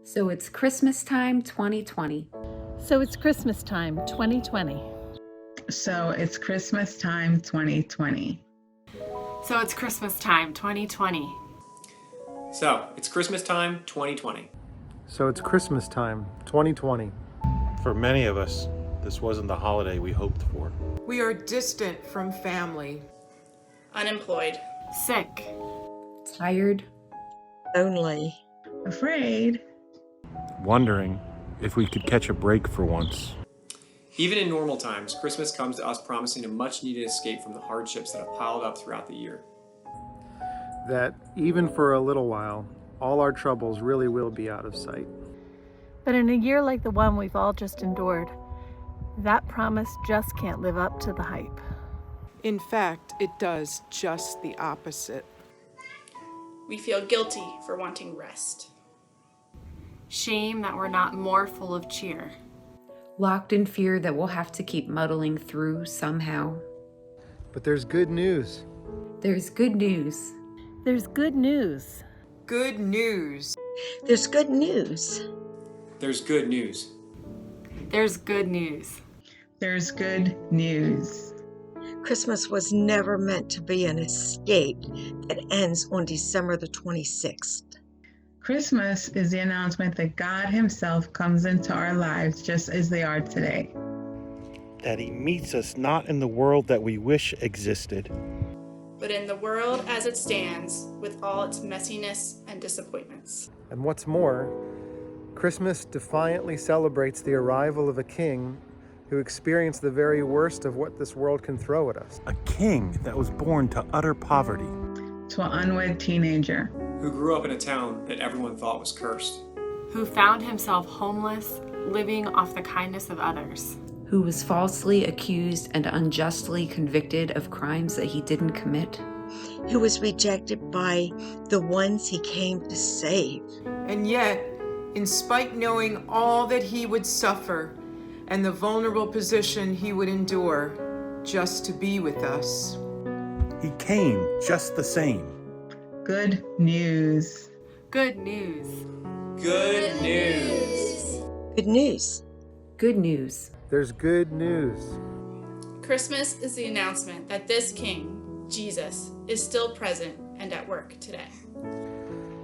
So it's Christmas time 2020. So it's Christmas time 2020. So it's Christmas time 2020. So it's Christmas time 2020. So it's Christmas time 2020. So it's Christmas time 2020. For many of us, this wasn't the holiday we hoped for. We are distant from family. Unemployed. Sick. Tired. Lonely. Afraid. Wondering if we could catch a break for once. Even in normal times, Christmas comes to us promising a much-needed escape from the hardships that have piled up throughout the year. That even for a little while, all our troubles really will be out of sight. But in a year like the one we've all just endured, that promise just can't live up to the hype. In fact, it does just the opposite. We feel guilty for wanting rest. Shame that we're not more full of cheer. Locked in fear that we'll have to keep muddling through somehow. But there's good news. There's good news. There's good news. Good news. There's good news. There's good news. There's good news. There's good news. Christmas was never meant to be an escape that ends on December the 26th. Christmas is the announcement that God Himself comes into our lives just as they are today. That He meets us not in the world that we wish existed, But in the world as it stands, with all its messiness and disappointments. And what's more, Christmas defiantly celebrates the arrival of a king who experienced the very worst of what this world can throw at us. a king that was born to utter poverty, To an unwed teenager. Who grew up in a town that everyone thought was cursed. Who found himself homeless, living off the kindness of others. Who was falsely accused and unjustly convicted of crimes that he didn't commit. Who was rejected by the ones he came to save. And yet, in spite knowing all that he would suffer and the vulnerable position he would endure just to be with us. He came just the same. Good news. Good news. Good news. Good news. Good news. There's good news. Christmas is the announcement that this King, Jesus, is still present and at work today.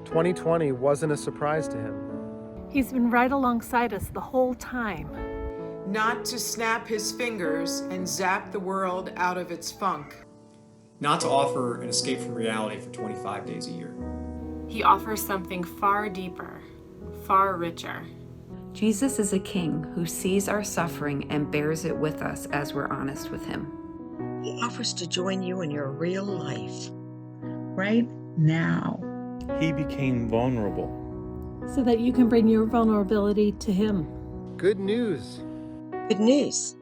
2020 wasn't a surprise to Him. He's been right alongside us the whole time. Not to snap his fingers and zap the world out of its funk. Not to offer an escape from reality for 25 days a year. He offers something far deeper, far richer. Jesus is a king who sees our suffering and bears it with us as we're honest with Him. He offers to join you in your real life. Right now. He became vulnerable. So that you can bring your vulnerability to Him. Good news. Good news.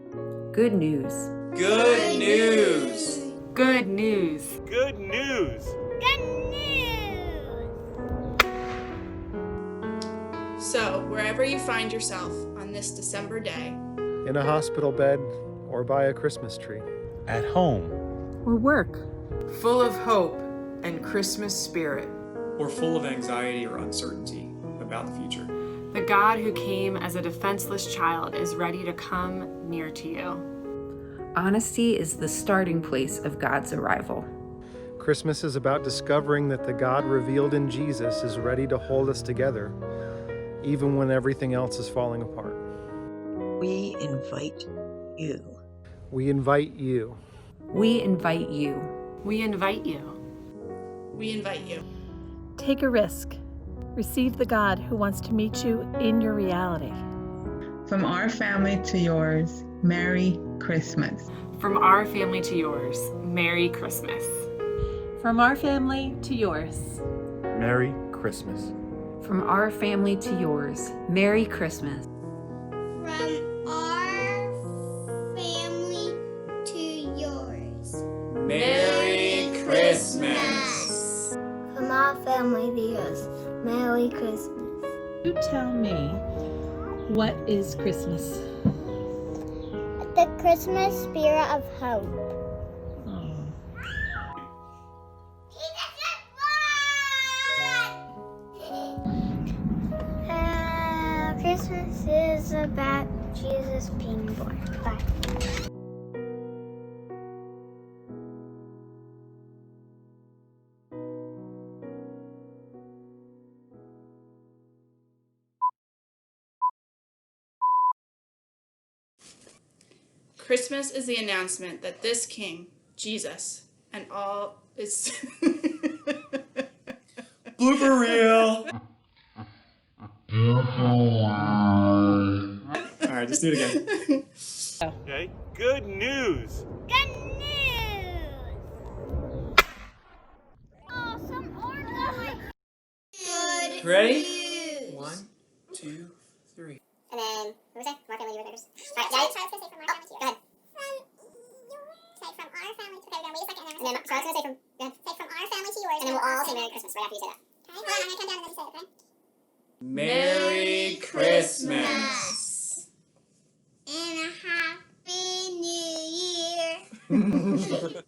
Good news. Good news. Good news. Good news! So, wherever you find yourself on this December day, In a hospital bed or by a Christmas tree. At home, Or work. Full of hope and Christmas spirit. Or full of anxiety or uncertainty about the future. The God who came as a defenseless child is ready to come near to you. Honesty is the starting place of God's arrival. Christmas is about discovering that the God revealed in Jesus is ready to hold us together, even when everything else is falling apart. We invite you. We invite you. We invite you. We invite you. we invite you. Take a risk. Receive the God who wants to meet you in your reality. From our family to yours, Merry Christmas. From our family to yours, Merry Christmas. From our family to yours. Merry Christmas. From our family to yours, Merry Christmas. From our family to yours. Merry Christmas. From our family to yours. Merry Christmas. You tell me, what is Christmas? The Christmas spirit of hope. This is about Jesus being born. Bye. Christmas is the announcement that this King, Jesus, and all is. Blooper reel. All right, just do it again. Okay. Good news. Good news! Oh, some ornament! Good Ready? news! 1, 2, 3. And then, what was that? From our family to yours. Alright, Charlotte's going to say from our family to yours. Go ahead. Say from our family to yours. Okay, we're going to wait a second. And then Charlotte's going to say from, go ahead. Say from our family to yours. And then we'll all say Merry Christmas right after you say that. Okay? Hold on, I'm going to come down and then you say it, okay? Merry Christmas. And a Happy New Year.